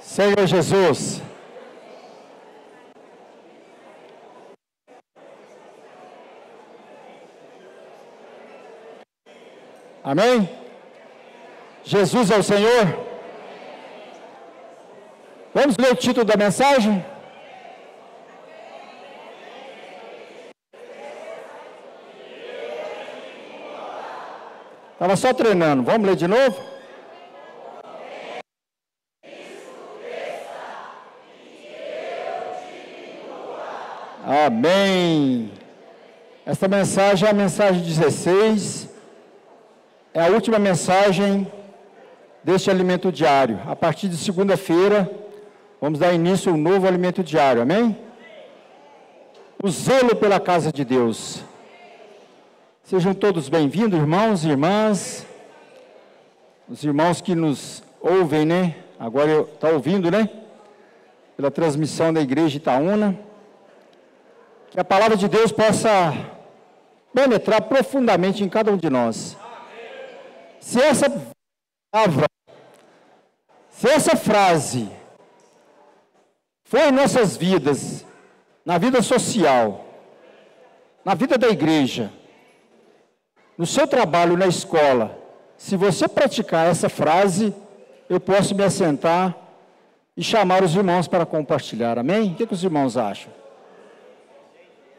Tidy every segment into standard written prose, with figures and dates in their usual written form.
Senhor Jesus. Amém? Jesus é o Senhor? Vamos ler o título da mensagem? Estava só treinando, vamos ler de novo? Amém. Esta mensagem é a mensagem 16, é a última mensagem deste alimento diário. A partir de segunda-feira, vamos dar início a um novo alimento diário, amém? O zelo pela casa de Deus. Sejam todos bem-vindos, irmãos e irmãs, os irmãos que nos ouvem, né? Agora está ouvindo, né? Pela transmissão da Igreja Itaúna. Que a palavra de Deus possa penetrar profundamente em cada um de nós. Se essa palavra, se essa frase for em nossas vidas, na vida social, na vida da igreja, no seu trabalho, na escola, se você praticar essa frase, eu posso me assentar e chamar os irmãos para compartilhar, amém? O que os irmãos acham?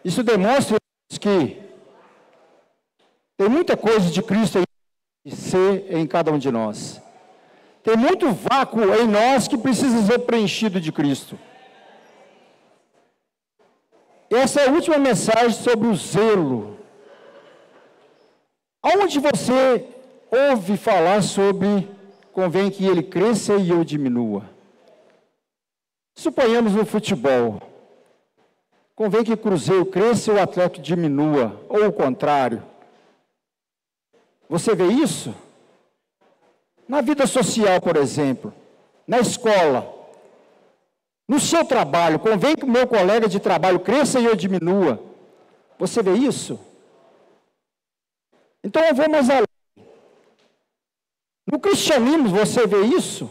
Isso demonstra que tem muita coisa de Cristo aí ser em cada um de nós. Tem muito vácuo em nós que precisa ser preenchido de Cristo. Essa é a última mensagem sobre o zelo. Aonde você ouve falar sobre convém que ele cresça e eu diminua? Suponhamos no futebol. Convém que o Cruzeiro cresça e o Atlético diminua, ou o contrário. Você vê isso? Na vida social, por exemplo, na escola, no seu trabalho, convém que o meu colega de trabalho cresça e eu diminua. Você vê isso? Então eu vou mais além. No cristianismo, você vê isso?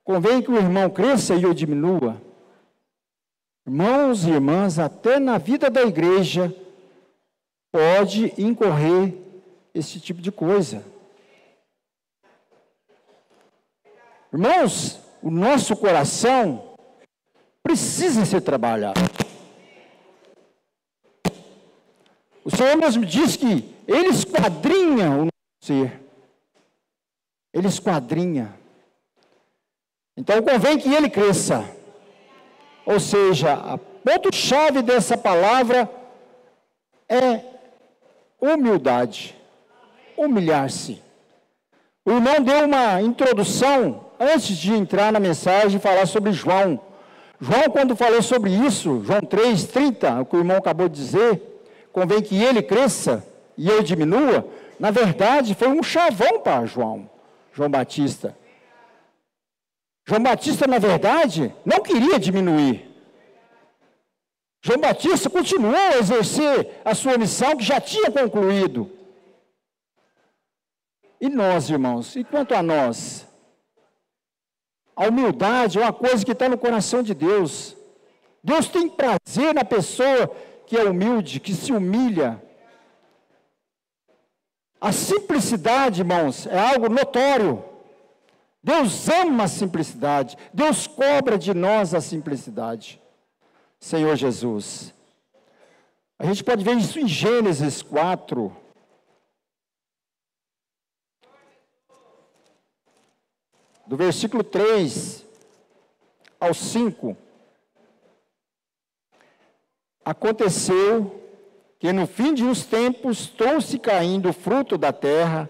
Convém que o irmão cresça e eu diminua. Irmãos e irmãs, até na vida da igreja, pode incorrer esse tipo de coisa. Irmãos, o nosso coração precisa ser trabalhado. O Senhor mesmo diz que Ele esquadrinha o nosso ser. Ele esquadrinha. Então convém que Ele cresça. Ou seja, a ponto-chave dessa palavra é humildade, humilhar-se. O irmão deu uma introdução antes de entrar na mensagem e falar sobre João. João, quando falou sobre isso, João 3:30, o que o irmão acabou de dizer, convém que ele cresça e eu diminua, na verdade foi um chavão para João Batista. João Batista, na verdade, não queria diminuir. João Batista continuou a exercer a sua missão que já tinha concluído. E nós, irmãos, e quanto a nós? A humildade é uma coisa que está no coração de Deus. Deus tem prazer na pessoa que é humilde, que se humilha. A simplicidade, irmãos, é algo notório. Deus ama a simplicidade. Deus cobra de nós a simplicidade. Senhor Jesus. A gente pode ver isso em Gênesis 4. Do versículo 3 ao 5. Aconteceu que no fim de uns tempos trouxe Caim do fruto da terra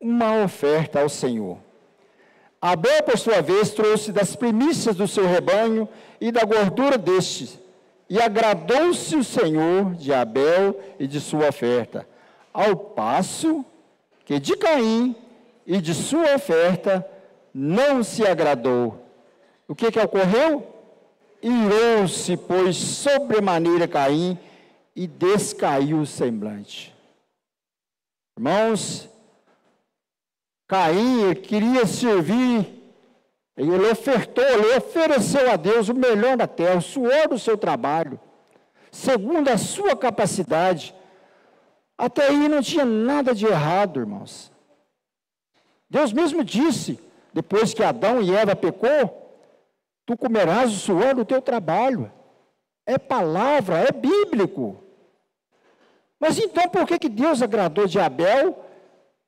uma oferta ao Senhor. Abel, por sua vez, trouxe das primícias do seu rebanho e da gordura destes, e agradou-se o Senhor de Abel e de sua oferta, ao passo que de Caim e de sua oferta não se agradou. O que ocorreu? Irou-se, pois, sobremaneira Caim, e descaiu o semblante. Irmãos, Caim queria servir Ele ofertou, ele ofereceu a Deus o melhor da terra, o suor do seu trabalho, segundo a sua capacidade. Até aí não tinha nada de errado, irmãos. Deus mesmo disse, depois que Adão e Eva pecou, tu comerás o suor do teu trabalho. É palavra, é bíblico. Mas então por que Deus agradou de Abel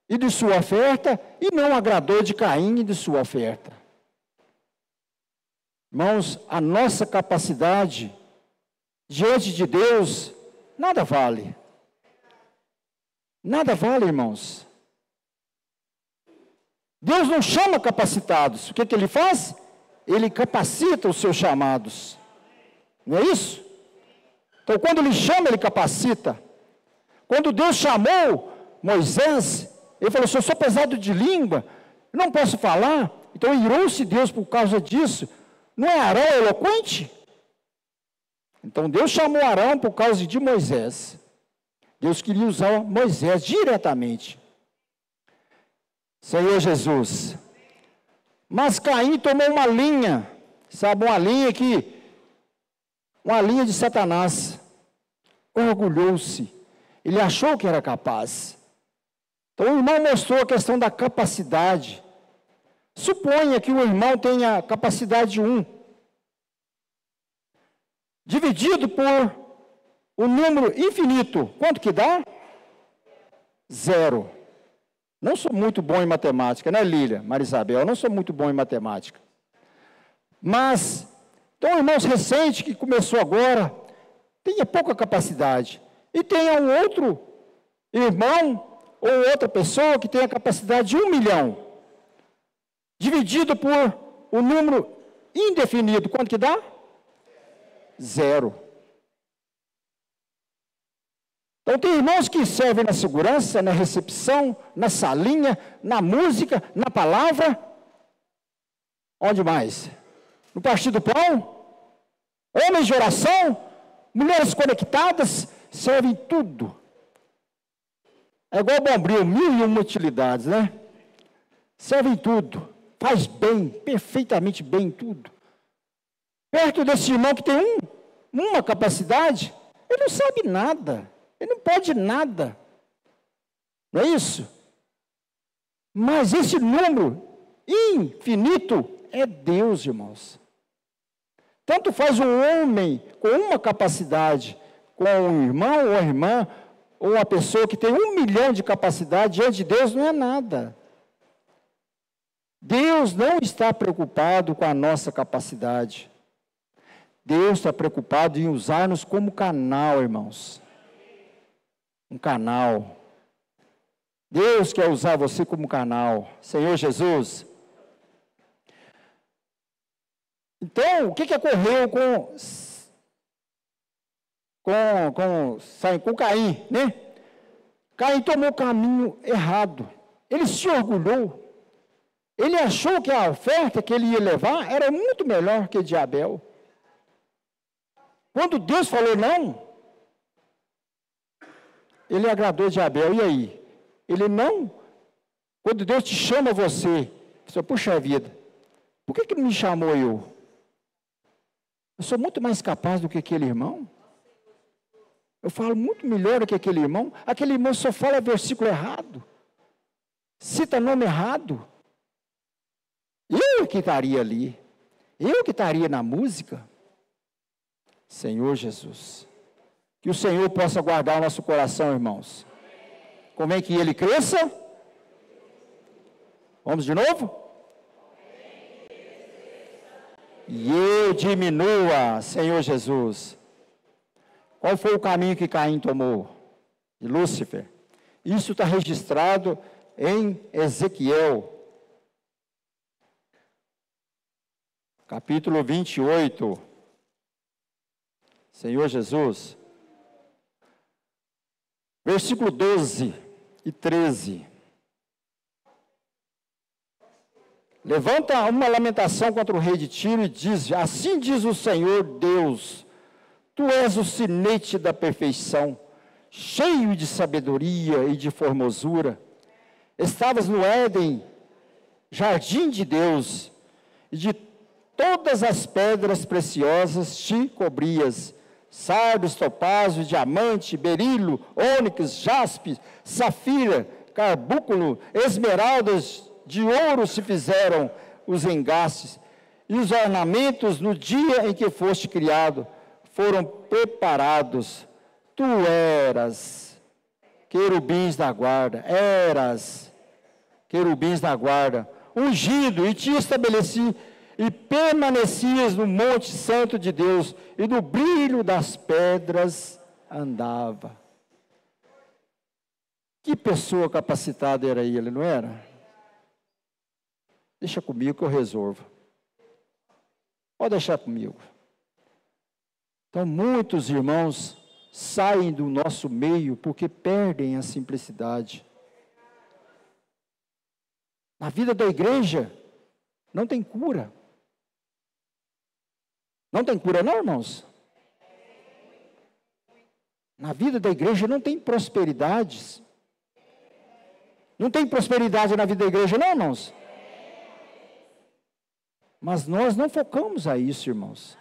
e de sua oferta e não agradou de Caim e de sua oferta? Irmãos, a nossa capacidade diante de Deus nada vale. Nada vale, irmãos. Deus não chama capacitados. O que Ele faz? Ele capacita os seus chamados. Não é isso? Então, quando Ele chama, Ele capacita. Quando Deus chamou Moisés, Ele falou assim: eu sou pesado de língua, não posso falar. Então, irou-se Deus por causa disso. Não é Arão eloquente? Então, Deus chamou Arão por causa de Moisés. Deus queria usar Moisés diretamente. Senhor Jesus. Mas Caim tomou uma linha, sabe, uma linha de Satanás. Orgulhou-se. Ele achou que era capaz. Então o irmão mostrou a questão da capacidade. Suponha que o irmão tenha a capacidade 1. Dividido por um número infinito. Quanto que dá? 0. Não sou muito bom em matemática, né, Lília, Marisabel? Eu não sou muito bom em matemática. Mas, então, irmãos recente que começou agora, tenha pouca capacidade. E tenha um outro irmão ou outra pessoa que tenha a capacidade de 1 milhão. Dividido por um número indefinido. Quanto que dá? 0. Então, tem irmãos que servem na segurança, na recepção, na salinha, na música, na palavra. Onde mais? No Partido Pão? Homens de oração, mulheres conectadas, servem tudo. É igual Bombril, 1001 utilidades, né? Servem tudo. Faz bem, perfeitamente bem tudo. Perto desse irmão que tem uma capacidade, ele não sabe nada. Ele não pode nada. Não é isso? Mas esse número infinito é Deus, irmãos. Tanto faz um homem com uma capacidade, com um irmão ou irmã, ou uma pessoa que tem 1 milhão de capacidade, diante de Deus não é nada. Deus não está preocupado com a nossa capacidade. Deus está preocupado em usar-nos como canal, irmãos. Um canal. Deus quer usar você como canal. Senhor Jesus. Então, o que ocorreu com Caim, né? Caim tomou o caminho errado. Ele se orgulhou. Ele achou que a oferta que ele ia levar era muito melhor que a de Abel. Quando Deus falou não, ele agradou de Abel. E aí? Ele não. Quando Deus te chama você, você, puxa vida, por que não me chamou eu? Eu sou muito mais capaz do que aquele irmão. Eu falo muito melhor do que aquele irmão. Aquele irmão só fala versículo errado. Cita nome errado. Eu que estaria ali. Eu que estaria na música. Senhor Jesus. Que o Senhor possa guardar o nosso coração, irmãos. Convém que ele cresça. Vamos de novo? E eu diminua, Senhor Jesus. Qual foi o caminho que Caim tomou? De Lúcifer. Isso está registrado em Ezequiel. Capítulo 28. Senhor Jesus. Versículo 12 e 13. Levanta uma lamentação contra o rei de Tiro e diz: assim diz o Senhor Deus, tu és o sinete da perfeição, cheio de sabedoria e de formosura. Estavas no Éden, jardim de Deus, e de todas as pedras preciosas te cobrias, sardes, topázio, diamante, berilo, ônix, jaspe, safira, carbúnculo, esmeraldas, de ouro se fizeram os engastes, e os ornamentos no dia em que foste criado foram preparados. Tu eras querubins da guarda, ungido, e te estabeleci, e permanecias no monte santo de Deus, e no brilho das pedras andava. Que pessoa capacitada era ele, não era? Deixa comigo que eu resolvo. Pode deixar comigo. Então, muitos irmãos saem do nosso meio porque perdem a simplicidade. Na vida da igreja, não tem cura. Não tem cura não, irmãos? Na vida da igreja não tem prosperidades. Não tem prosperidade na vida da igreja não, irmãos? Mas nós não focamos a isso, irmãos.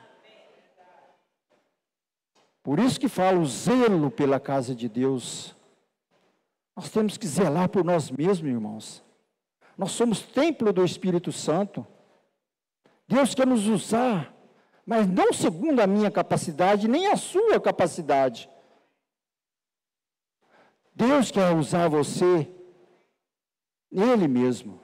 Por isso que falo, o zelo pela casa de Deus. Nós temos que zelar por nós mesmos, irmãos. Nós somos templo do Espírito Santo. Deus quer nos usar, mas não segundo a minha capacidade, nem a sua capacidade. Deus quer usar você, Ele mesmo.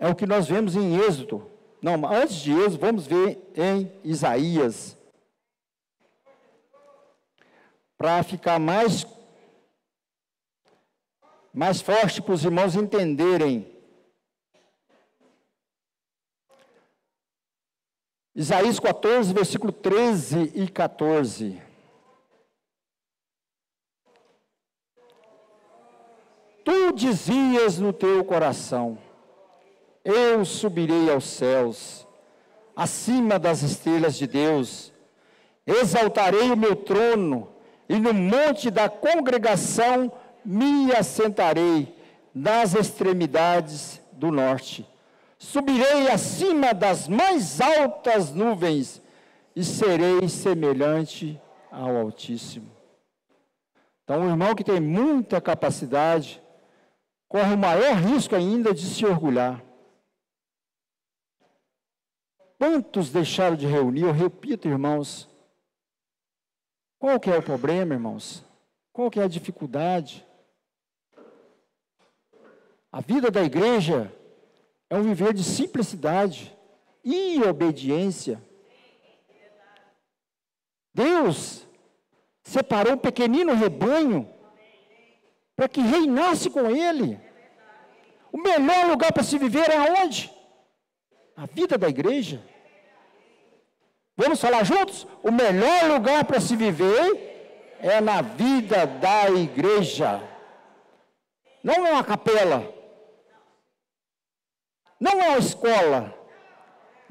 É o que nós vemos em Êxodo. Não, antes de Êxodo, vamos ver em Isaías. Para ficar mais forte para os irmãos entenderem. Isaías 14, versículo 13 e 14. Tu dizias no teu coração: eu subirei aos céus, acima das estrelas de Deus, exaltarei o meu trono, e no monte da congregação me assentarei, nas extremidades do norte. Subirei acima das mais altas nuvens, e serei semelhante ao Altíssimo. Então, o irmão que tem muita capacidade, corre o maior risco ainda de se orgulhar. Quantos deixaram de reunir? Eu repito, irmãos. Qual que é o problema, irmãos? Qual que é a dificuldade? A vida da igreja é um viver de simplicidade e obediência. Deus separou um pequenino rebanho para que reinasse com Ele. O melhor lugar para se viver é aonde? A vida da igreja. Vamos falar juntos? O melhor lugar para se viver é na vida da igreja. Não é uma capela. Não é uma escola.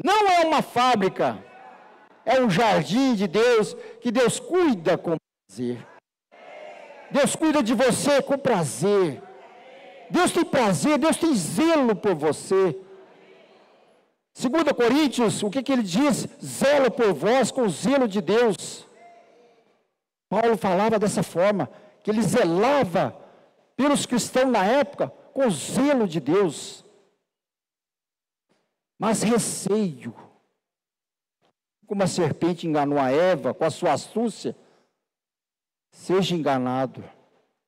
Não é uma fábrica. É um jardim de Deus, que Deus cuida com prazer. Deus cuida de você com prazer. Deus tem prazer, Deus tem zelo por você. 2 Coríntios, o que ele diz? Zelo por vós com o zelo de Deus. Paulo falava dessa forma, que ele zelava pelos cristãos na época com o zelo de Deus. Mas receio, como a serpente enganou a Eva com a sua astúcia, seja enganado.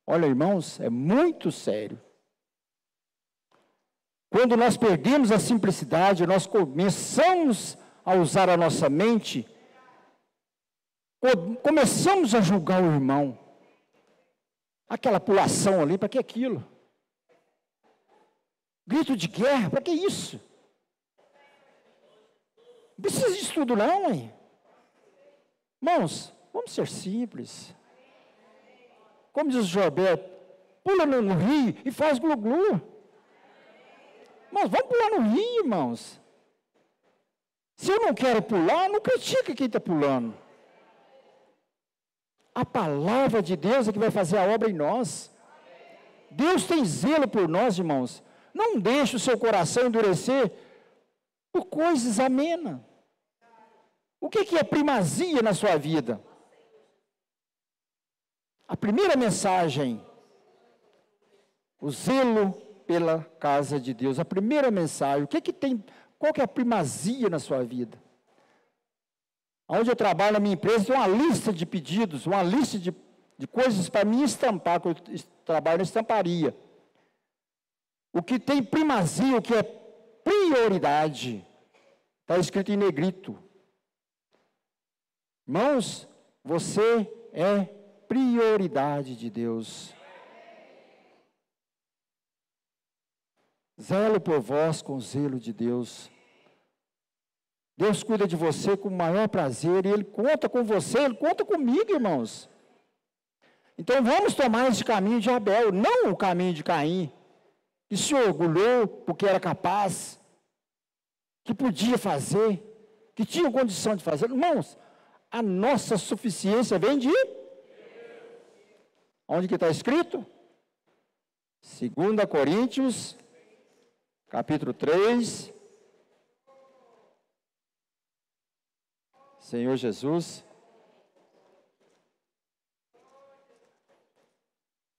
Olha, irmãos, é muito sério. Quando nós perdemos a simplicidade, nós começamos a usar a nossa mente, começamos a julgar o irmão. Aquela pulação ali, para que aquilo? Grito de guerra, para que isso? Não precisa de estudo não, hein? Irmãos, vamos ser simples. Como diz o Jorberto, pula no rio e faz glu-glu. Mas vamos pular no rio, irmãos. Se eu não quero pular, não critica quem está pulando. A palavra de Deus é que vai fazer a obra em nós. Deus tem zelo por nós, irmãos. Não deixe o seu coração endurecer por coisas amenas. O que é primazia na sua vida? A primeira mensagem, o zelo pela casa de Deus. A primeira mensagem, qual que é a primazia na sua vida? Onde eu trabalho, na minha empresa, tem uma lista de pedidos, uma lista de coisas para mim estampar, que eu trabalho na estamparia. O que tem primazia, o que é prioridade, está escrito em negrito. Irmãos, você é prioridade de Deus. Zelo por vós com zelo de Deus. Deus cuida de você com o maior prazer, e Ele conta com você, Ele conta comigo, irmãos. Então vamos tomar esse caminho de Abel, não o caminho de Caim, que se orgulhou porque era capaz, que podia fazer, que tinha condição de fazer. Irmãos, a nossa suficiência vem de... Onde que está escrito? 2 Coríntios, capítulo 3. Senhor Jesus.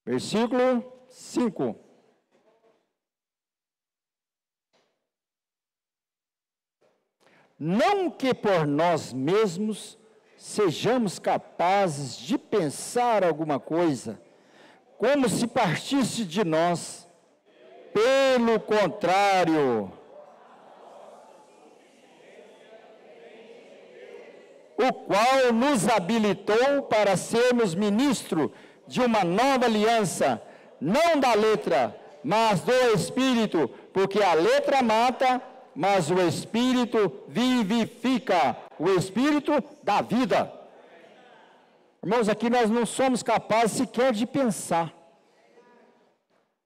Versículo 5. Não que por nós mesmos sejamos capazes de pensar alguma coisa, como se partisse de nós. Pelo contrário, o qual nos habilitou para sermos ministros de uma nova aliança, não da letra, mas do Espírito, porque a letra mata, mas o Espírito vivifica, o Espírito dá vida. Irmãos, aqui nós não somos capazes sequer de pensar.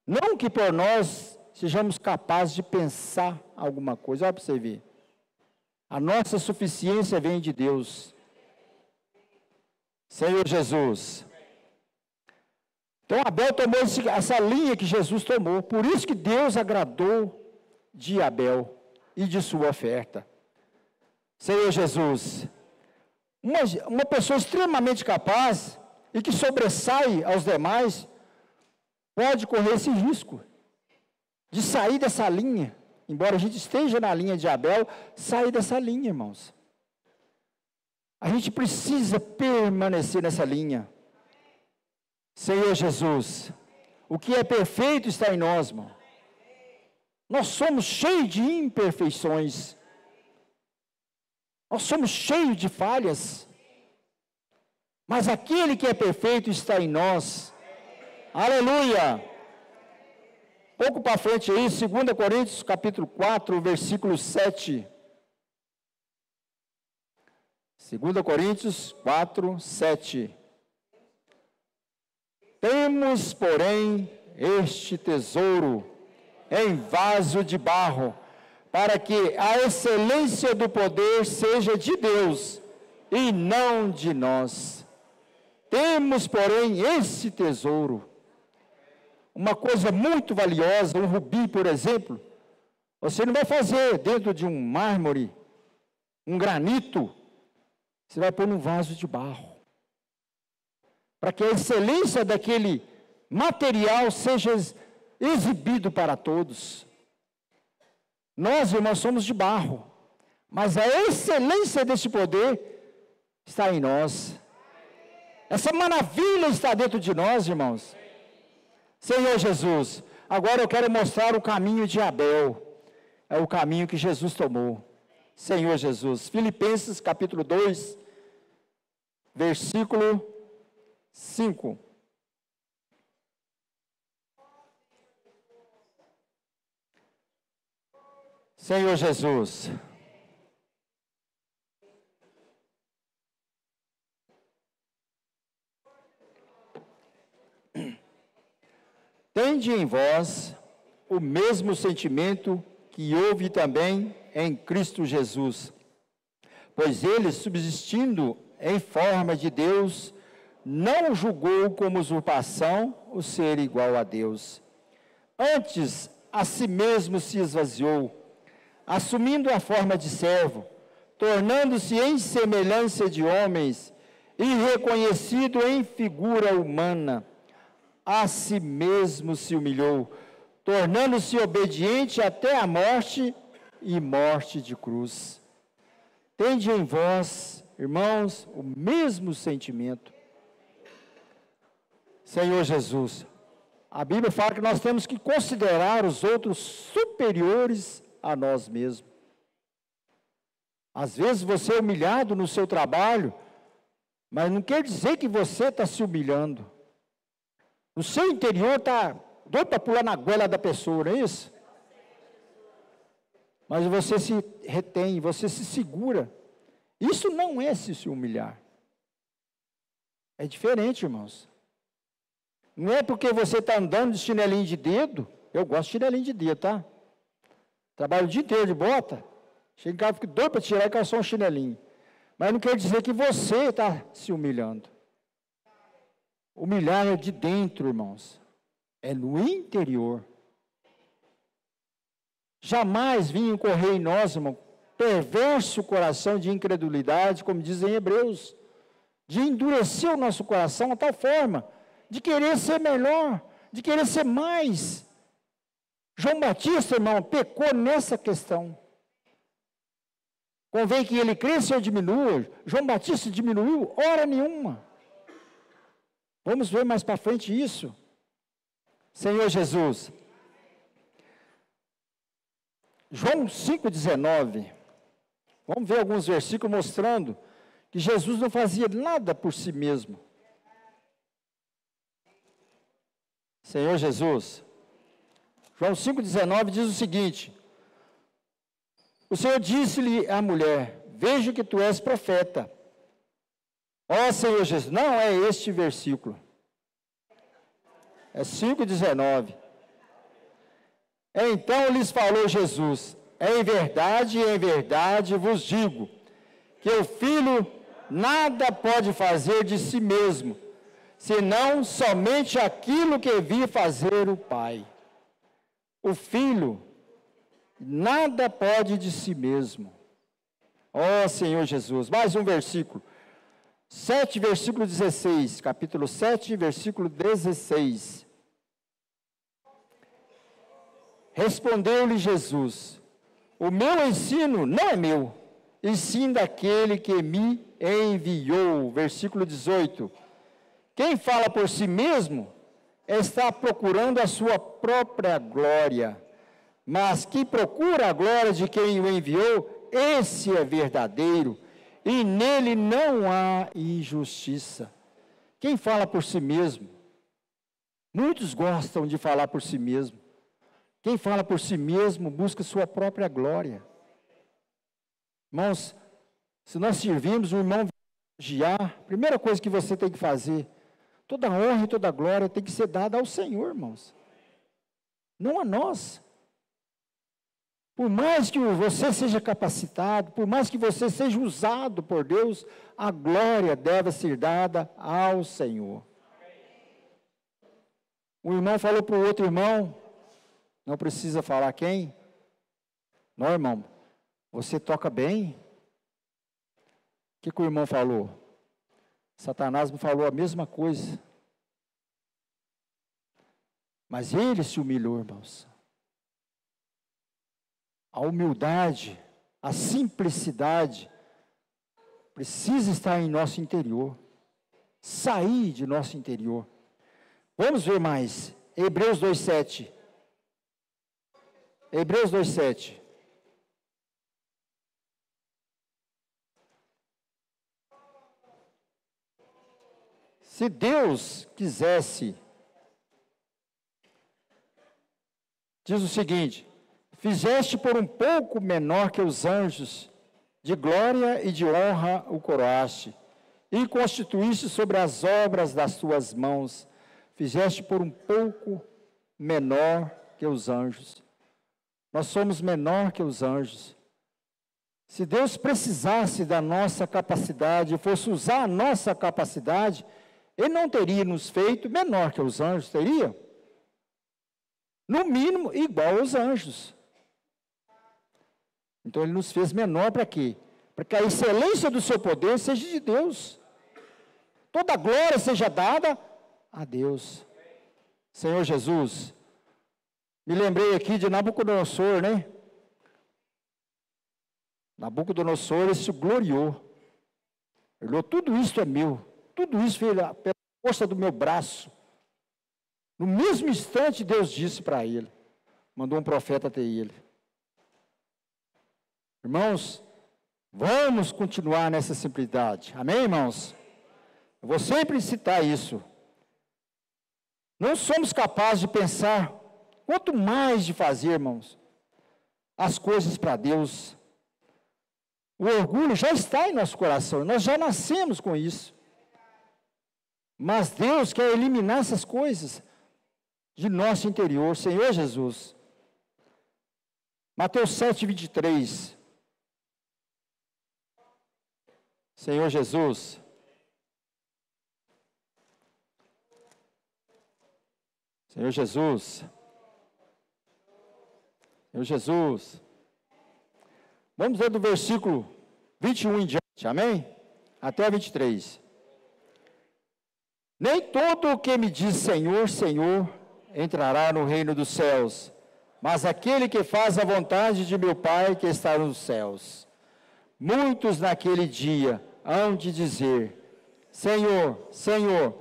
Não que por nós sejamos capazes de pensar alguma coisa. Olha para você ver. A nossa suficiência vem de Deus. Senhor Jesus. Então Abel tomou essa linha que Jesus tomou. Por isso que Deus agradou de Abel e de sua oferta. Senhor Jesus. Uma pessoa extremamente capaz e que sobressai aos demais, pode correr esse risco de sair dessa linha. Embora a gente esteja na linha de Abel, sair dessa linha, irmãos. A gente precisa permanecer nessa linha. Senhor Jesus, o que é perfeito está em nós, irmão. Nós somos cheios de imperfeições. Nós somos cheios de falhas. Mas aquele que é perfeito está em nós. Aleluia! Pouco para frente aí, 2 Coríntios, capítulo 4, versículo 7. 2 Coríntios 4, 7. Temos, porém, este tesouro em vaso de barro, para que a excelência do poder seja de Deus e não de nós. Temos, porém, esse tesouro. Uma coisa muito valiosa, um rubi, por exemplo, você não vai fazer dentro de um mármore, um granito, você vai pôr num vaso de barro. Para que a excelência daquele material seja exibido para todos. Nós, irmãos, somos de barro, mas a excelência desse poder está em nós. Essa maravilha está dentro de nós, irmãos. Senhor Jesus, agora eu quero mostrar o caminho de Abel. É o caminho que Jesus tomou. Senhor Jesus. Filipenses capítulo 2, versículo 5. Senhor Jesus. Tende em vós o mesmo sentimento que houve também em Cristo Jesus, pois ele, subsistindo em forma de Deus, não julgou como usurpação o ser igual a Deus. Antes, a si mesmo se esvaziou, assumindo a forma de servo, tornando-se em semelhança de homens e reconhecido em figura humana, a si mesmo se humilhou, tornando-se obediente até a morte e morte de cruz. Tende em vós, irmãos, o mesmo sentimento. Senhor Jesus, a Bíblia fala que nós temos que considerar os outros superiores a nós mesmos. Às vezes você é humilhado no seu trabalho, mas não quer dizer que você está se humilhando. O seu interior está doido para pular na goela da pessoa, não é isso? Mas você se retém, você se segura. Isso não é se humilhar. É diferente, irmãos. Não é porque você está andando de chinelinho de dedo. Eu gosto de chinelinho de dedo, tá? Trabalho o dia inteiro de bota. Chego em casa, fico doido para tirar e calçar um chinelinho. Mas não quer dizer que você está se humilhando. Humilhar é de dentro, irmãos. É no interior. Jamais vinha correr em nós, irmão, perverso coração de incredulidade, como dizem em Hebreus, de endurecer o nosso coração a tal forma, de querer ser melhor, de querer ser mais. João Batista, irmão, pecou nessa questão. Convém que ele cresça ou diminua. João Batista diminuiu hora nenhuma. Vamos ver mais para frente isso. Senhor Jesus. João 5,19. Vamos ver alguns versículos mostrando que Jesus não fazia nada por si mesmo. Senhor Jesus. João 5,19 diz o seguinte: o Senhor disse-lhe à mulher: vejo que tu és profeta. Ó Senhor Jesus, não é este versículo. É 5,19. Então lhes falou Jesus: em verdade vos digo, que o filho nada pode fazer de si mesmo, senão somente aquilo que vi fazer o Pai. O filho nada pode de si mesmo. Ó Senhor Jesus, mais um versículo. 7, versículo 16, capítulo 7, versículo 16. Respondeu-lhe Jesus: o meu ensino não é meu, e sim daquele que me enviou. Versículo 18. Quem fala por si mesmo está procurando a sua própria glória, mas quem procura a glória de quem o enviou, esse é verdadeiro, e nele não há injustiça. Quem fala por si mesmo? Muitos gostam de falar por si mesmo. Quem fala por si mesmo busca sua própria glória. Irmãos, se nós servirmos, o irmão vigiar, a primeira coisa que você tem que fazer, toda honra e toda glória tem que ser dada ao Senhor, irmãos. Não a nós. Por mais que você seja capacitado, por mais que você seja usado por Deus, a glória deve ser dada ao Senhor. O irmão falou para o outro irmão, não precisa falar quem? Não, irmão, você toca bem. O que o irmão falou? Satanás me falou a mesma coisa. Mas ele se humilhou, irmãos. A humildade, a simplicidade, precisa estar em nosso interior. Sair de nosso interior. Vamos ver mais. Hebreus 2,7. Hebreus 2,7. Se Deus quisesse, diz o seguinte: fizeste por um pouco menor que os anjos, de glória e de honra o coroaste, e constituíste sobre as obras das tuas mãos, fizeste por um pouco menor que os anjos. Nós somos menor que os anjos. Se Deus precisasse da nossa capacidade, fosse usar a nossa capacidade, Ele não teria nos feito menor que os anjos, teria? No mínimo, igual aos anjos. Então Ele nos fez menor para quê? Para que a excelência do seu poder seja de Deus. Toda a glória seja dada a Deus. Senhor Jesus, me lembrei aqui de Nabucodonosor, né? Nabucodonosor, ele se gloriou. Ele falou, tudo isso é meu. Tudo isso foi pela força do meu braço. No mesmo instante, Deus disse para ele. Mandou um profeta até ele. Irmãos, vamos continuar nessa simplicidade. Amém, irmãos? Eu vou sempre citar isso. Não somos capazes de pensar, quanto mais de fazer, irmãos, as coisas para Deus. O orgulho já está em nosso coração, nós já nascemos com isso. Mas Deus quer eliminar essas coisas de nosso interior, Senhor Jesus. Mateus 7:23. Senhor Jesus. Senhor Jesus. Senhor Jesus. Vamos ler do versículo 21 em diante, amém? Até 23. Nem todo o que me diz Senhor, Senhor, entrará no reino dos céus, mas aquele que faz a vontade de meu Pai que está nos céus. Muitos naquele dia hão de dizer, Senhor, Senhor,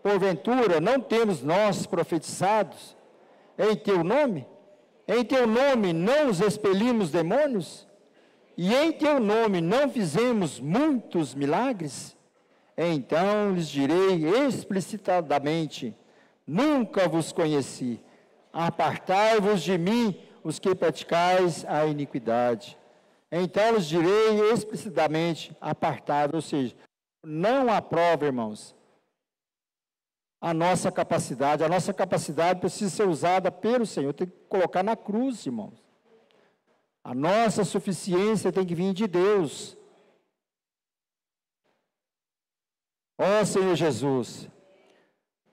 porventura não temos nós profetizados em teu nome? Em teu nome não os expelimos demônios? E em teu nome não fizemos muitos milagres? Então lhes direi explicitamente, nunca vos conheci, apartai-vos de mim, os que praticais a iniquidade. Então lhes direi explicitamente, apartai-vos, ou seja, não aprova, irmãos, a nossa capacidade precisa ser usada pelo Senhor, tem que colocar na cruz, irmãos. A nossa suficiência tem que vir de Deus. Ó Senhor Jesus,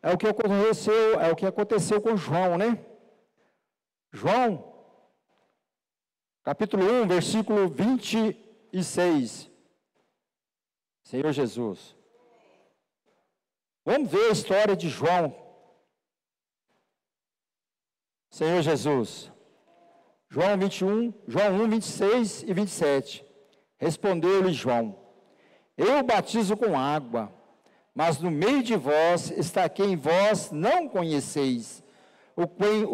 é o que aconteceu com João, né? João, capítulo 1, versículo 26. Senhor Jesus. Vamos ver a história de João. Senhor Jesus. João 1, 26 e 27. Respondeu-lhe João, eu batizo com água, mas no meio de vós está quem vós não conheceis, o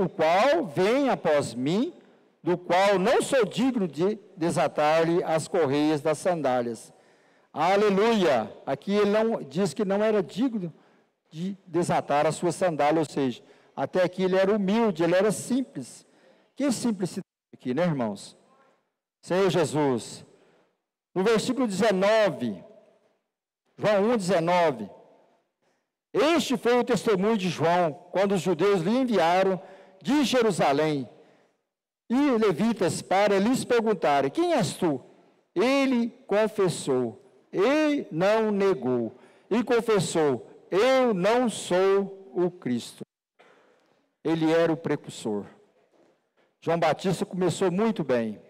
qual vem após mim, do qual não sou digno de desatar-lhe as correias das sandálias. Aleluia! Aqui ele não diz que não era digno de desatar as suas sandálias, ou seja, até aqui ele era humilde, ele era simples. Que simplicidade aqui, né, irmãos? Senhor Jesus. No versículo 19, João 1,19. Este foi o testemunho de João, quando os judeus lhe enviaram de Jerusalém e levitas para lhes perguntarem, quem és tu? Ele confessou, e não negou, e confessou, eu não sou o Cristo. Ele era o precursor. João Batista começou muito bem.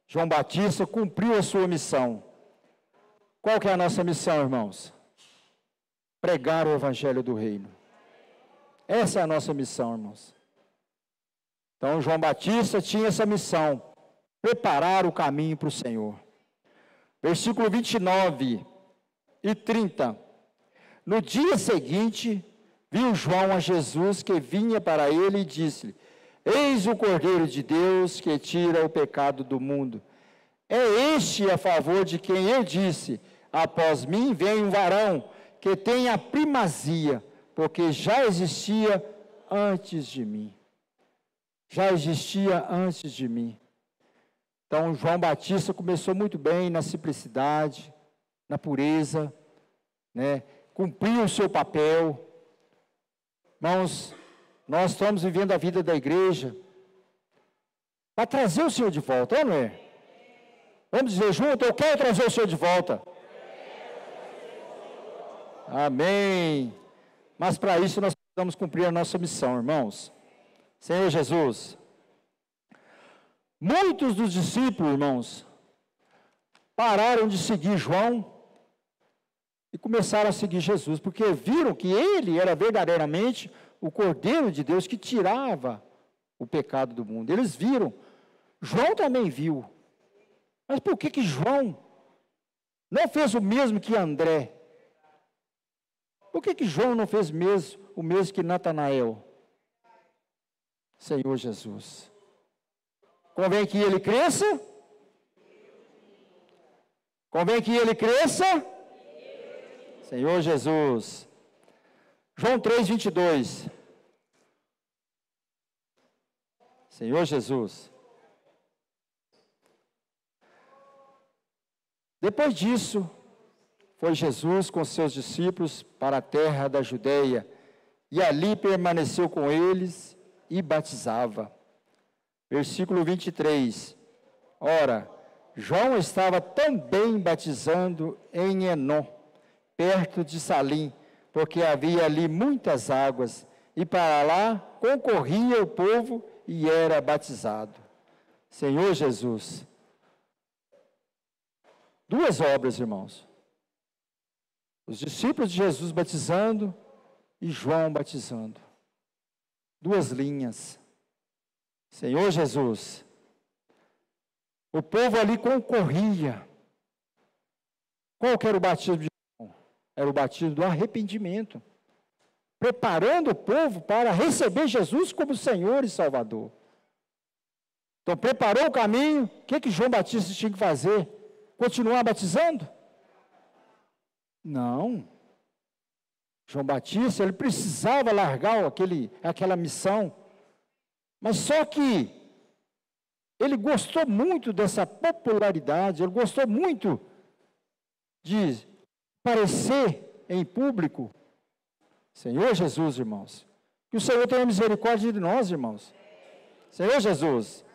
João Batista cumpriu a sua missão. Qual que é a nossa missão, irmãos? Pregar o evangelho do reino. Essa é a nossa missão, irmãos. Então, João Batista tinha essa missão, preparar o caminho para o Senhor. Versículo 29 e 30. No dia seguinte, viu João a Jesus que vinha para ele e disse-lhe, eis o Cordeiro de Deus que tira o pecado do mundo. É este a favor de quem eu disse, após mim vem um varão que tem a primazia, porque já existia antes de mim. Já existia antes de mim. Então, João Batista começou muito bem na simplicidade, na pureza, né? Cumpriu o seu papel. Irmãos, nós estamos vivendo a vida da igreja para trazer o Senhor de volta, não é? Vamos dizer junto, eu quero trazer o Senhor de volta. Amém. Mas para isso nós precisamos cumprir a nossa missão, irmãos. Senhor Jesus, Muitos dos discípulos, irmãos, pararam de seguir João e começaram a seguir Jesus, porque viram que ele era verdadeiramente o Cordeiro de Deus que tirava o pecado do mundo. Eles viram. João também viu. Mas por que João não fez o mesmo que André? Por que João não fez o mesmo que Natanael? Senhor Jesus. Convém que ele cresça? Convém que ele cresça? Senhor Jesus. João 3:22. Senhor Jesus. Depois disso, foi Jesus com seus discípulos para a terra da Judeia, e ali permaneceu com eles e batizava. Versículo 23. Ora, João estava também batizando em Enom, perto de Salim, porque havia ali muitas águas, e para lá concorria o povo e era batizado. Senhor Jesus. Duas obras, irmãos. Os discípulos de Jesus batizando e João batizando. Duas linhas. Senhor Jesus. O povo ali concorria. Qual que era o batismo de João? Era o batismo do arrependimento. Preparando o povo para receber Jesus como Senhor e Salvador. Então, preparou o caminho. O que João Batista tinha que fazer? Continuar batizando? Não. João Batista, ele precisava largar aquela missão. Mas só que ele gostou muito dessa popularidade, ele gostou muito de aparecer em público. Senhor Jesus, irmãos. Que o Senhor tenha misericórdia de nós, irmãos. Senhor Jesus.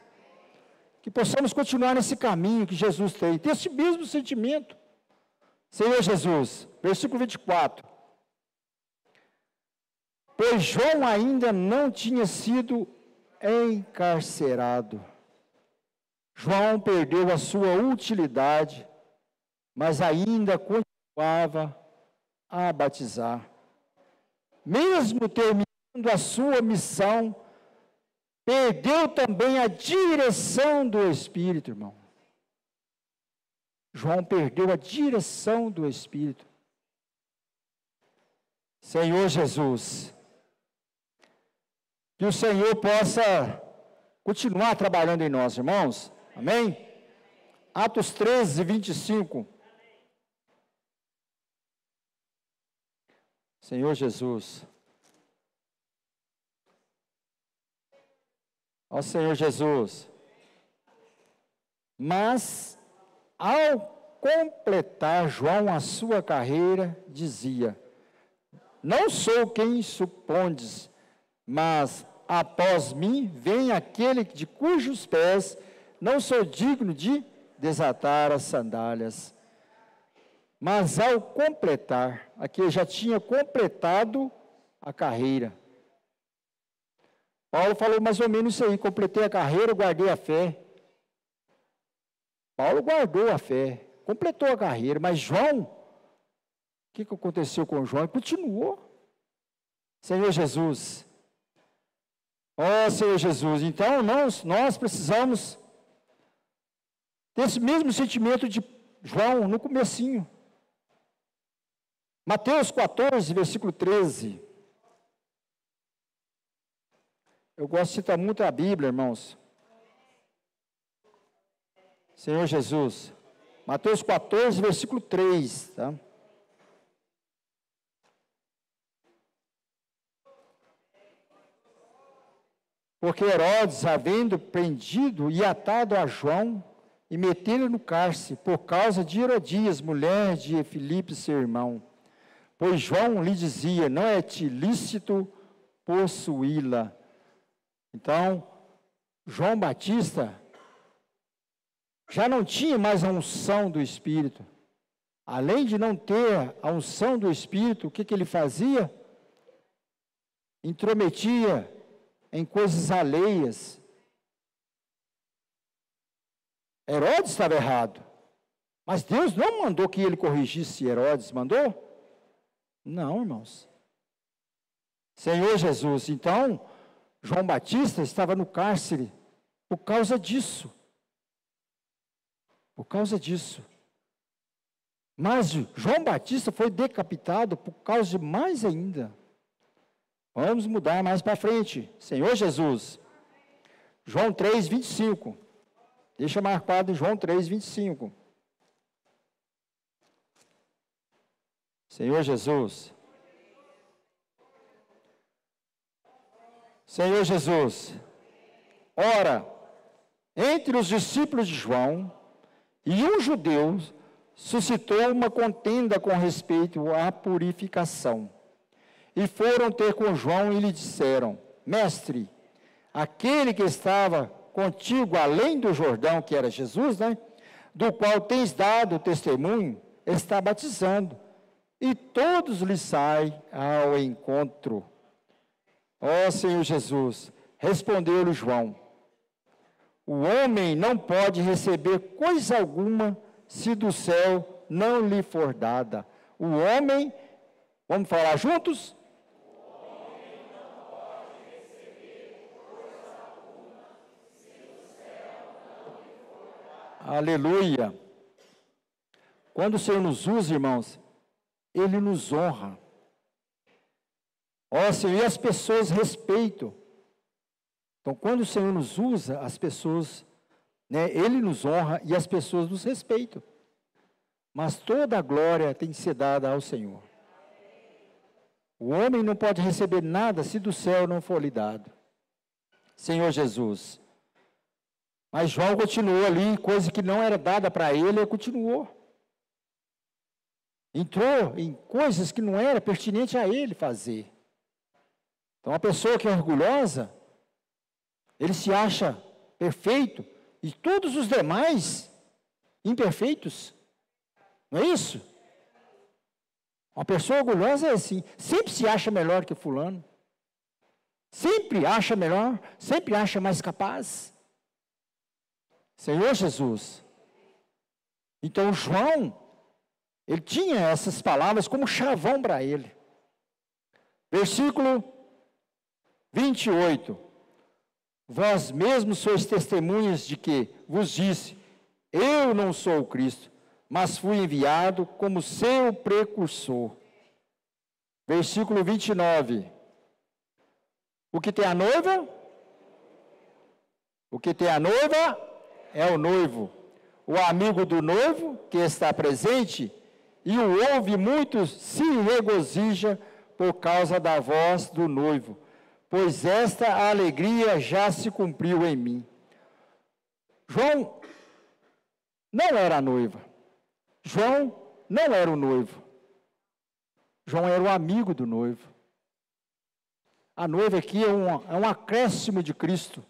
Que possamos continuar nesse caminho que Jesus tem. Ter esse mesmo sentimento. Senhor Jesus. Versículo 24. Pois João ainda não tinha sido encarcerado. João perdeu a sua utilidade, mas ainda continuava a batizar. Mesmo terminando a sua missão, perdeu também a direção do Espírito, irmão. João perdeu a direção do Espírito. Senhor Jesus, que o Senhor possa continuar trabalhando em nós, irmãos. Amém? Atos 13:25. Senhor Jesus. Ó Senhor Jesus. Mas, ao completar João a sua carreira, dizia: não sou quem supondes, mas após mim vem aquele de cujos pés não sou digno de desatar as sandálias. Mas ao completar, aqui ele já tinha completado a carreira. Paulo falou mais ou menos isso aí: completei a carreira, guardei a fé. Paulo guardou a fé, completou a carreira, mas João, o que aconteceu com João? Ele continuou. Senhor Jesus, ó Senhor Jesus, então nós precisamos ter esse mesmo sentimento de João no comecinho. Mateus 14, versículo 13. Eu gosto de citar muito a Bíblia, irmãos. Senhor Jesus. Mateus 14, versículo 3, tá? Porque Herodes, havendo prendido e atado a João, e metê-lo no cárcere, por causa de Herodias, mulher de Filipe, seu irmão. Pois João lhe dizia: não é-te lícito possuí-la. Então, João Batista já não tinha mais a unção do Espírito. Além de não ter a unção do Espírito, o que ele fazia? Intrometia em coisas alheias. Herodes estava errado. Mas Deus não mandou que ele corrigisse Herodes, mandou? Não, irmãos. Senhor Jesus, então, João Batista estava no cárcere por causa disso. Por causa disso. Mas João Batista foi decapitado por causa de mais ainda. Vamos mudar mais para frente. Senhor Jesus. João 3, 25. Deixa marcado em João 3, 25. Senhor Jesus. Senhor Jesus. Ora, entre os discípulos de João e um judeu suscitou uma contenda com respeito à purificação. E foram ter com João e lhe disseram: Mestre, aquele que estava contigo além do Jordão, que era Jesus, né? Do qual tens dado testemunho, está batizando, e todos lhe saem ao encontro. Ó Senhor Jesus, respondeu-lhe João: o homem não pode receber coisa alguma se do céu não lhe for dada. O homem, vamos falar juntos? Aleluia. Quando o Senhor nos usa, irmãos, Ele nos honra. Ó Senhor, e as pessoas respeitam. Então, quando o Senhor nos usa, as pessoas, né, Ele nos honra e as pessoas nos respeitam. Mas toda a glória tem que ser dada ao Senhor. O homem não pode receber nada se do céu não for lhe dado. Senhor Jesus. Mas João continuou ali, coisa que não era dada para ele continuou. Entrou em coisas que não era pertinente a ele fazer. Então, a pessoa que é orgulhosa, ele se acha perfeito, e todos os demais imperfeitos. Não é isso? Uma pessoa orgulhosa é assim, sempre se acha melhor que fulano. Sempre acha melhor, sempre acha mais capaz. Senhor Jesus. Então, João, ele tinha essas palavras como chavão para ele. Versículo 28. Vós mesmos sois testemunhas de que vos disse: eu não sou o Cristo, mas fui enviado como seu precursor. Versículo 29. O que tem a noiva? O que tem a noiva é o noivo. O amigo do noivo, que está presente, e o ouve muito, se regozija por causa da voz do noivo, pois esta alegria já se cumpriu em mim. João não era a noiva. João não era o noivo. João era o amigo do noivo. A noiva aqui é um acréscimo de Cristo.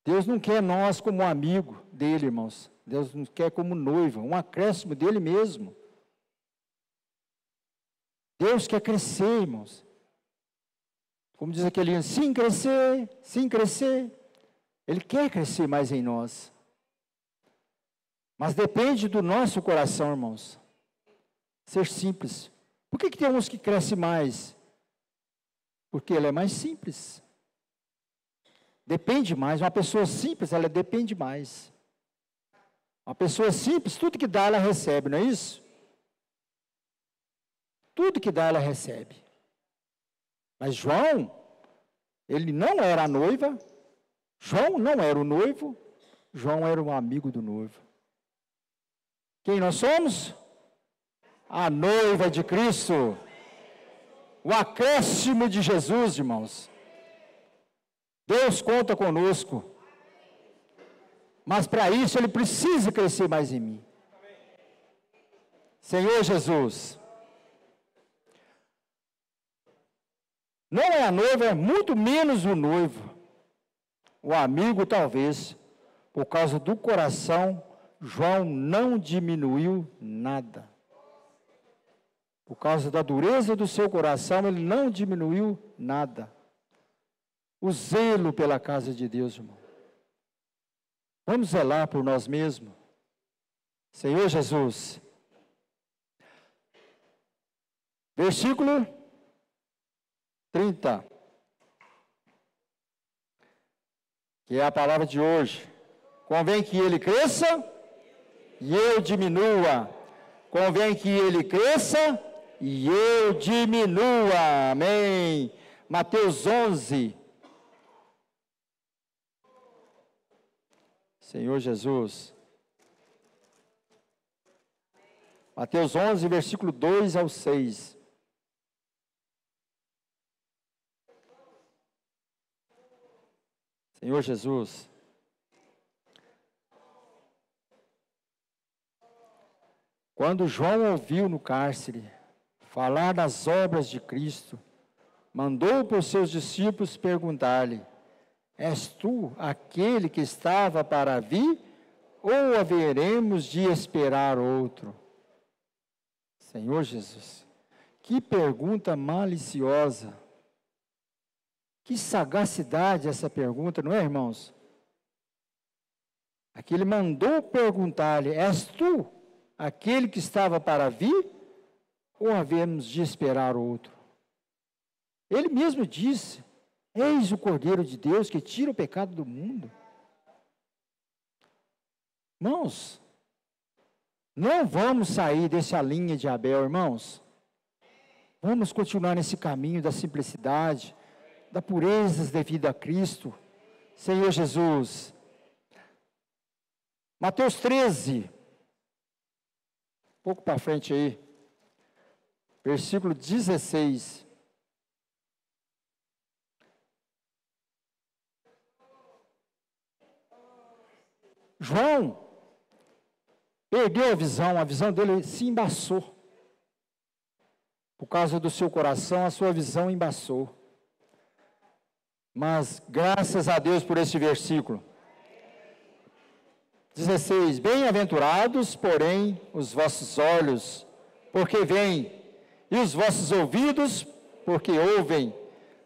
Deus não quer nós como amigo dele, irmãos. Deus nos quer como noiva, um acréscimo dele mesmo. Deus quer crescer, irmãos. Como diz aquele hino, sim crescer, sim crescer. Ele quer crescer mais em nós. Mas depende do nosso coração, irmãos. Ser simples. Por que tem uns que crescem mais? Porque ele é mais simples. Depende mais. Uma pessoa simples, ela depende mais. Uma pessoa simples, tudo que dá, ela recebe, não é isso? Tudo que dá, ela recebe. Mas João, ele não era a noiva. João não era o noivo. João era o amigo do noivo. Quem nós somos? A noiva de Cristo. O acréscimo de Jesus, irmãos. Deus conta conosco. Mas para isso ele precisa crescer mais em mim. Senhor Jesus. Não é a noiva, muito menos o noivo. O amigo talvez, por causa do coração, João não diminuiu nada. Por causa da dureza do seu coração, ele não diminuiu nada. O zelo pela casa de Deus, irmão. Vamos zelar por nós mesmos. Senhor Jesus. Versículo 30. Que é a palavra de hoje. Convém que ele cresça e eu diminua. Convém que ele cresça e eu diminua. Amém. Mateus 11. Senhor Jesus. Mateus 11, versículo 2 ao 6. Senhor Jesus. Quando João ouviu no cárcere falar das obras de Cristo, mandou por seus discípulos perguntar-lhe: És tu aquele que estava para vir, ou haveremos de esperar outro? Senhor Jesus, que pergunta maliciosa. Que sagacidade essa pergunta, não é, irmãos? Aqui ele mandou perguntar-lhe: És tu aquele que estava para vir, ou havemos de esperar outro? Ele mesmo disse: Eis o Cordeiro de Deus que tira o pecado do mundo. Irmãos, não vamos sair dessa linha de Abel, irmãos. Vamos continuar nesse caminho da simplicidade, da pureza devida a Cristo. Senhor Jesus. Mateus 13. Um pouco para frente aí. Versículo 16. João perdeu a visão dele se embaçou. Por causa do seu coração, a sua visão embaçou. Mas graças a Deus por esse versículo. 16. Bem-aventurados, porém, os vossos olhos, porque veem, e os vossos ouvidos, porque ouvem.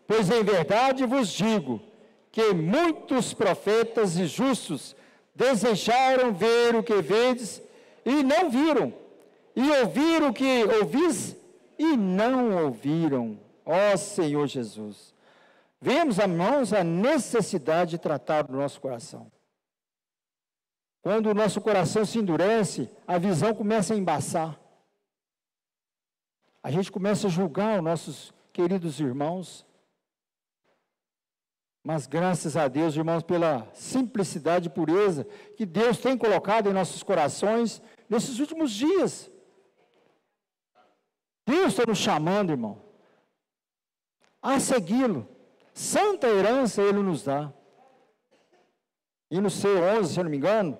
Pois em verdade vos digo, que muitos profetas e justos desejaram ver o que vedes, e não viram, e ouvir o que ouvis, e não ouviram. Ó Senhor Jesus. Vemos, irmãos, a necessidade de tratar do nosso coração. Quando o nosso coração se endurece, a visão começa a embaçar. A gente começa a julgar os nossos queridos irmãos. Mas graças a Deus, irmãos, pela simplicidade e pureza que Deus tem colocado em nossos corações nesses últimos dias. Deus está nos chamando, irmão, a segui-lo. Santa herança Ele nos dá. E no seu 11, se eu não me engano,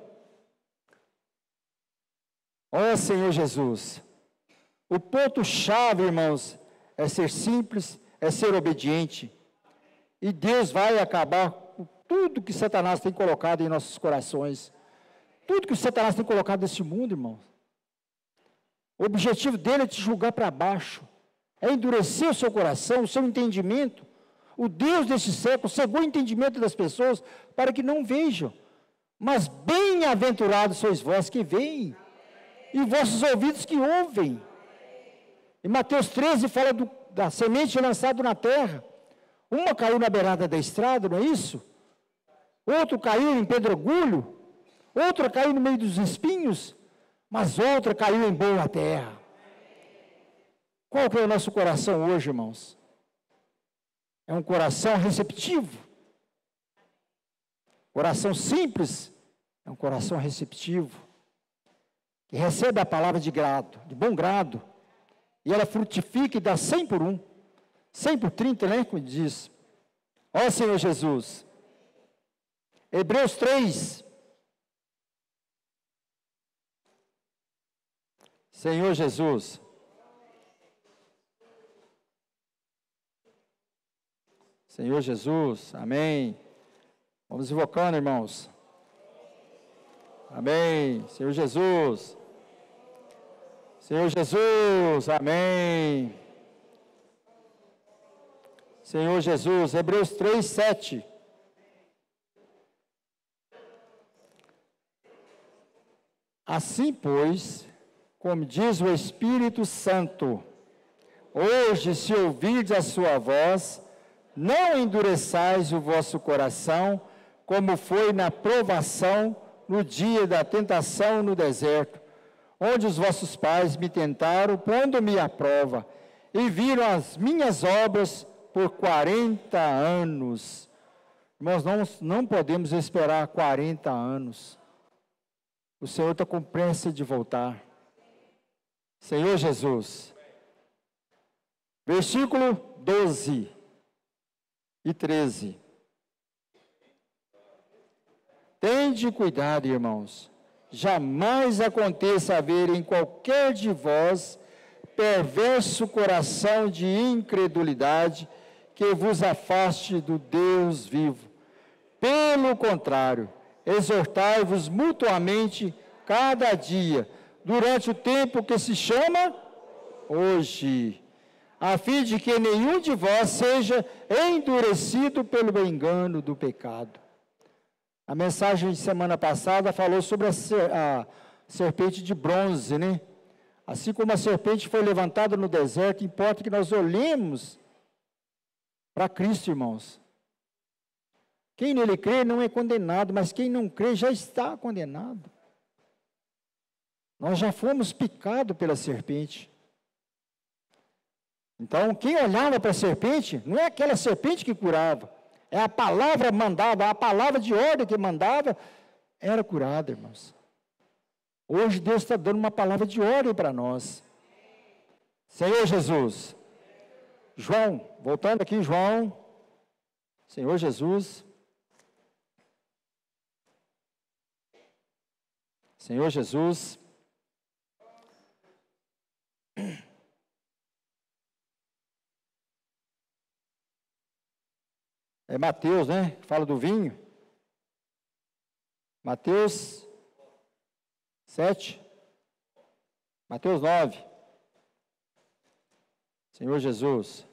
ó Senhor Jesus, o ponto-chave, irmãos, é ser simples, é ser obediente. E Deus vai acabar com tudo que Satanás tem colocado em nossos corações. Tudo que Satanás tem colocado nesse mundo, irmãos. O objetivo dele é te julgar para baixo. É endurecer o seu coração, o seu entendimento. O Deus desse século cegou o entendimento das pessoas para que não vejam. Mas bem-aventurados sois vós que veem, e vossos ouvidos que ouvem. E Mateus 13 fala da semente lançada na terra. Uma caiu na beirada da estrada, não é isso? Outro caiu em pedregulho, outra caiu no meio dos espinhos, mas outra caiu em boa terra. Qual que é o nosso coração hoje, irmãos? É um coração receptivo. Coração simples é um coração receptivo, que recebe a palavra de grado, de bom grado, e ela frutifica e dá 100 por 1. 100 por 30, né? Como diz. Ó Senhor Jesus. Hebreus 3. Senhor Jesus. Senhor Jesus. Amém. Vamos invocando, irmãos. Amém. Senhor Jesus. Senhor Jesus. Amém. Senhor Jesus, Hebreus 3, 7. Assim, pois, como diz o Espírito Santo, hoje, se ouvirdes a sua voz, não endureçais o vosso coração, como foi na provação no dia da tentação no deserto, onde os vossos pais me tentaram, pondo-me à prova, e viram as minhas obras por 40 anos. Irmãos, não podemos esperar 40 anos. O Senhor está com pressa de voltar. Senhor Jesus. Versículo 12 e 13. Tende cuidado, irmãos. Jamais aconteça haver em qualquer de vós perverso coração de incredulidade que vos afaste do Deus vivo. Pelo contrário, exortai-vos mutuamente cada dia, durante o tempo que se chama hoje, a fim de que nenhum de vós seja endurecido pelo engano do pecado. A mensagem de semana passada falou sobre a serpente de bronze, né? Assim como a serpente foi levantada no deserto, importa que nós olhemos para Cristo, irmãos. Quem nele crê não é condenado, mas quem não crê já está condenado. Nós já fomos picados pela serpente. Então, quem olhava para a serpente, não é aquela serpente que curava, é a palavra mandava, a palavra de ordem que mandava, era curada, irmãos. Hoje Deus está dando uma palavra de ordem para nós. Senhor Jesus. João, voltando aqui, João. Senhor Jesus. Senhor Jesus. É Mateus, né? Fala do vinho. Mateus 7. Mateus 9. Senhor Jesus.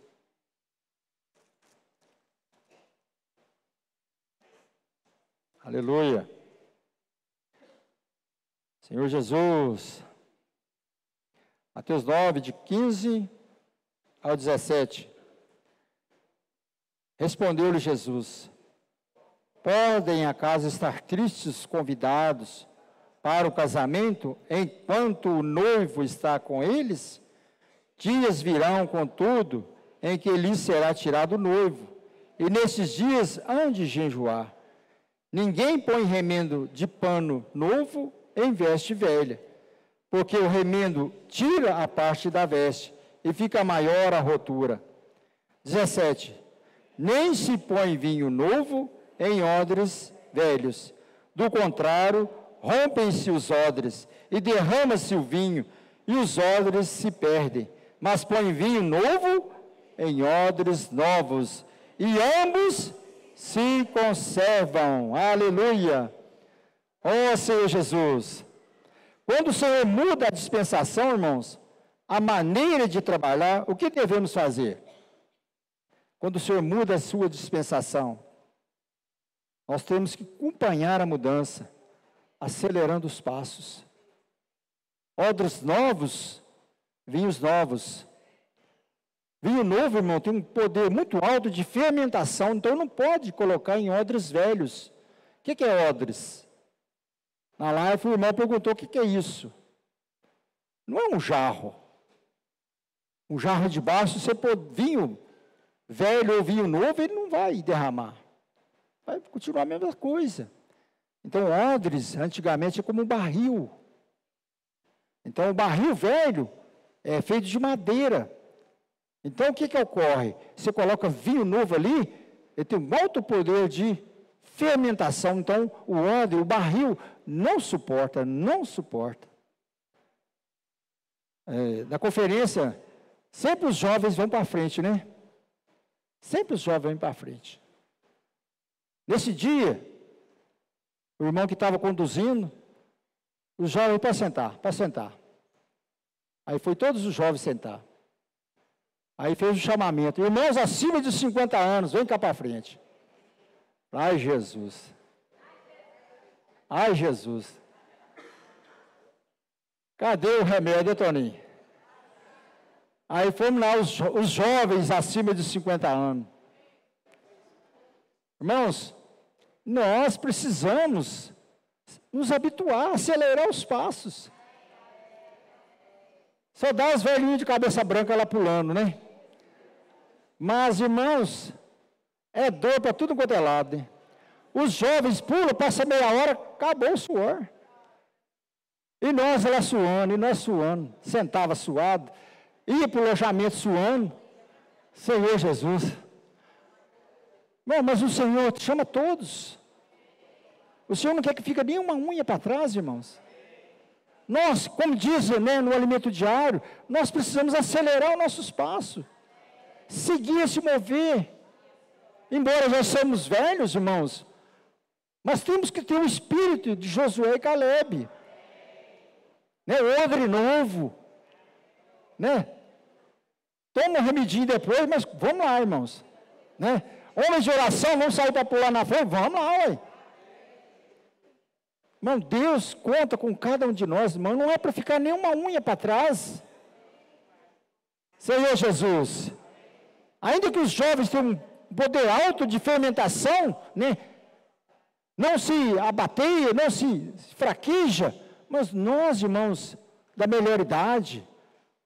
Aleluia. Senhor Jesus. Mateus 9, de 15 ao 17. Respondeu-lhe Jesus: podem acaso estar tristes os convidados para o casamento, enquanto o noivo está com eles? Dias virão, contudo, em que lhes será tirado o noivo, e nesses dias hão de jejuar. Ninguém põe remendo de pano novo em veste velha, porque o remendo tira a parte da veste, e fica maior a rotura. 17. Nem se põe vinho novo em odres velhos. Do contrário, rompem-se os odres, e derrama-se o vinho, e os odres se perdem. Mas põe vinho novo em odres novos, e ambos se conservam. Aleluia! Ó Senhor Jesus! Quando o Senhor muda a dispensação, irmãos, a maneira de trabalhar, o que devemos fazer? Quando o Senhor muda a sua dispensação, nós temos que acompanhar a mudança, acelerando os passos. Odres novos, vinhos novos. Vinho novo, irmão, tem um poder muito alto de fermentação, então não pode colocar em odres velhos. O que é odres? Na live o irmão perguntou o que é isso. Não é um jarro. Um jarro de baixo, você pôr vinho velho ou vinho novo, ele não vai derramar. Vai continuar a mesma coisa. Então, odres, antigamente, é como um barril. Então, o barril velho é feito de madeira. Então, o que ocorre? Você coloca vinho novo ali, ele tem um alto poder de fermentação. Então, o odre, o barril, não suporta. Na conferência, sempre os jovens vão para frente, né? Sempre os jovens vão para frente. Nesse dia, o irmão que estava conduzindo, os jovens para sentar. Aí foi todos os jovens sentar. Aí fez o chamamento. Irmãos acima de 50 anos, vem cá para frente. Ai, Jesus. Ai, Jesus. Cadê o remédio, Toninho? Aí fomos lá, os jovens acima de 50 anos. Irmãos, nós precisamos nos habituar, acelerar os passos. Só dá os velhinhos de cabeça branca lá pulando, né? Mas, irmãos, é dor para tudo quanto é lado, né? Os jovens pulam, passa meia hora, acabou o suor. E nós lá suando, sentava suado, ia para o alojamento suando. Senhor Jesus. Não, mas o Senhor te chama todos. O Senhor não quer que fique nenhuma unha para trás, irmãos. Nós, como diz, né, no alimento diário, nós precisamos acelerar os nossos passos. Seguir esse mover. Embora já somos velhos, irmãos, mas temos que ter o espírito de Josué e Caleb. Né, odre novo. Né? Toma um remedinho depois, mas vamos lá, irmãos. Né? Homens de oração, vamos sair para pular na frente? Vamos lá, ué. Irmão, Deus conta com cada um de nós, irmão. Não é para ficar nenhuma unha para trás. Senhor Jesus. Ainda que os jovens tenham um poder alto de fermentação, né? Não se abateia, não se fraqueja. Mas nós, irmãos, da melhor idade,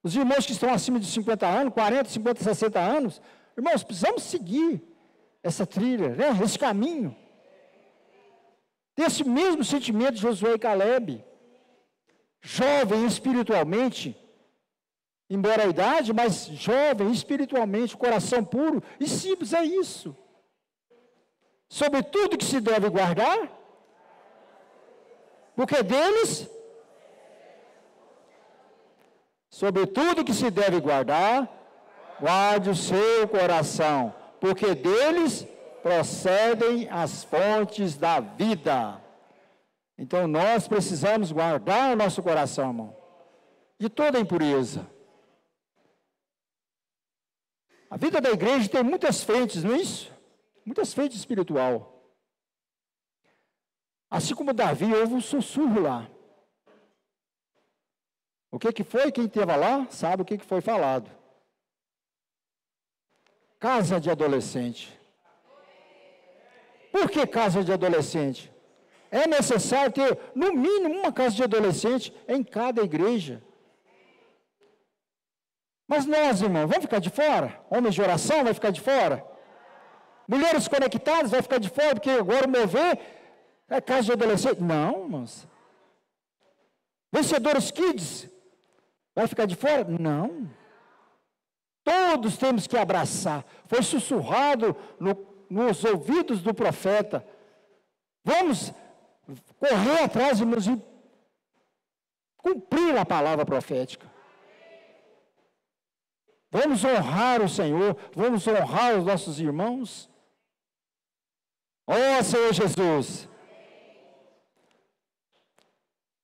os irmãos que estão acima de 50 anos, 40, 50, 60 anos, irmãos, precisamos seguir essa trilha, né? Esse caminho. Ter esse mesmo sentimento de Josué e Caleb, jovem espiritualmente, embora a idade, mas jovem espiritualmente, coração puro e simples, é isso. Sobre tudo que se deve guardar, porque deles, sobre tudo que se deve guardar, guarde o seu coração, porque deles procedem as fontes da vida. Então nós precisamos guardar o nosso coração, irmão, de toda impureza. A vida da igreja tem muitas frentes, não é isso? Muitas frentes espiritual. Assim como Davi, houve um sussurro lá. O que foi? Quem estava lá sabe o que foi falado. Casa de adolescente. Por que casa de adolescente? É necessário ter, no mínimo, uma casa de adolescente em cada igreja. Mas nós, irmãos, vamos ficar de fora? Homens de oração vai ficar de fora? Mulheres conectadas vai ficar de fora, porque agora o mover é casa de adolescente? Não, irmãos. Vencedores Kids vai ficar de fora? Não. Todos temos que abraçar. Foi sussurrado nos ouvidos do profeta. Vamos correr atrás, irmãos, e cumprir a palavra profética. Vamos honrar o Senhor, vamos honrar os nossos irmãos. Ó Senhor Jesus.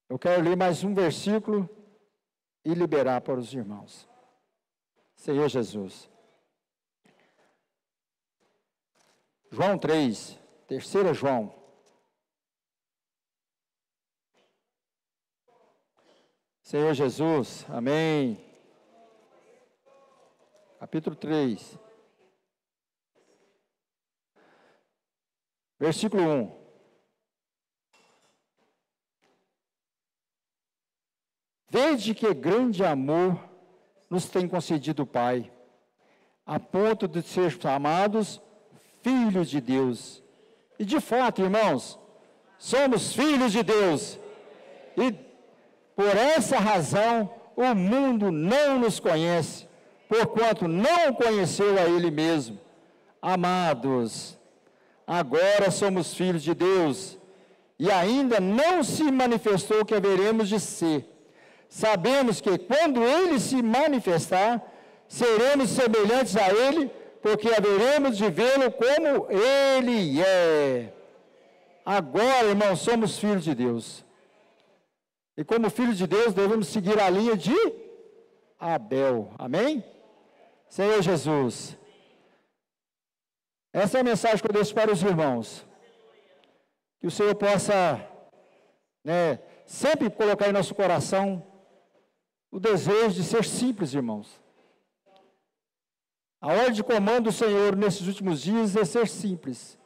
Eu quero ler mais um versículo e liberar para os irmãos. Senhor Jesus. João 3, 3 João. Senhor Jesus, amém. Capítulo 3. Versículo 1. Vede que grande amor nos tem concedido o Pai, a ponto de ser chamados filhos de Deus. E de fato, irmãos, somos filhos de Deus. E por essa razão o mundo não nos conhece, porquanto não conheceu a Ele mesmo. Amados, agora somos filhos de Deus, e ainda não se manifestou o que haveremos de ser. Sabemos que quando Ele se manifestar, seremos semelhantes a Ele, porque haveremos de vê-lo como Ele é. Agora, irmãos, somos filhos de Deus. E como filhos de Deus, devemos seguir a linha de Abel. Amém? Senhor Jesus. Essa é a mensagem que eu deixo para os irmãos. Que o Senhor possa, sempre colocar em nosso coração o desejo de ser simples, irmãos. A ordem de comando do Senhor nesses últimos dias é ser simples.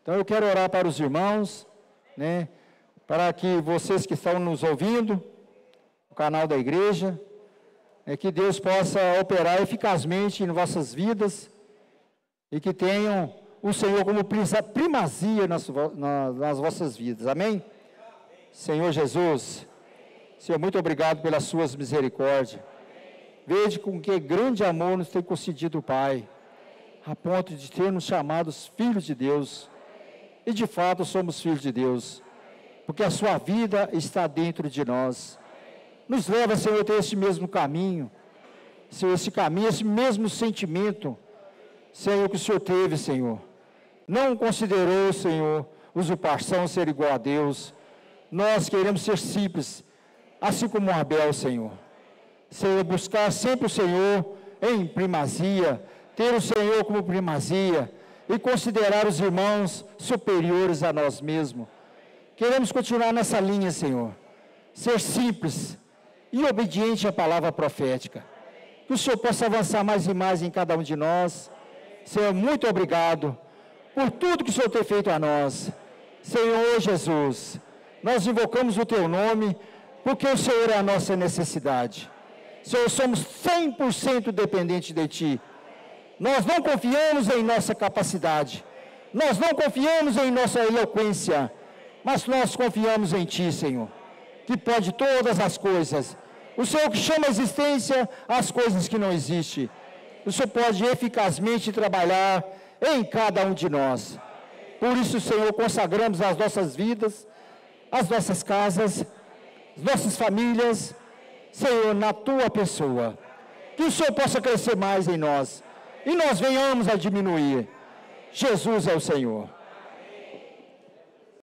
Então eu quero orar para os irmãos, né, para que vocês que estão nos ouvindo, o canal da igreja, que Deus possa operar eficazmente em vossas vidas e que tenham o Senhor como primazia nas vossas vidas. Amém? Senhor Jesus, Senhor, muito obrigado pelas suas misericórdias. Veja com que grande amor nos tem concedido o Pai, a ponto de ter nos chamados filhos de Deus. E de fato somos filhos de Deus, porque a sua vida está dentro de nós. Nos leva, Senhor, a ter esse mesmo caminho, Senhor, esse caminho, esse mesmo sentimento, Senhor, que o Senhor teve, Senhor. Não considerou, Senhor, usurpação ser igual a Deus. Nós queremos ser simples, assim como Abel, Senhor. Senhor, buscar sempre o Senhor em primazia, ter o Senhor como primazia e considerar os irmãos superiores a nós mesmos. Queremos continuar nessa linha, Senhor. Ser simples e obediente à palavra profética. Que o Senhor possa avançar mais e mais em cada um de nós. Senhor, muito obrigado por tudo que o Senhor tem feito a nós. Senhor Jesus, nós invocamos o Teu nome, porque o Senhor é a nossa necessidade. Senhor, somos 100% dependentes de Ti. Nós não confiamos em nossa capacidade. Nós não confiamos em nossa eloquência. Mas nós confiamos em Ti, Senhor, que pode todas as coisas. O Senhor que chama a existência as coisas que não existem. O Senhor pode eficazmente trabalhar em cada um de nós. Por isso, Senhor, consagramos as nossas vidas, as nossas casas, as nossas famílias, Senhor, na Tua pessoa. Que o Senhor possa crescer mais em nós e nós venhamos a diminuir. Jesus é o Senhor.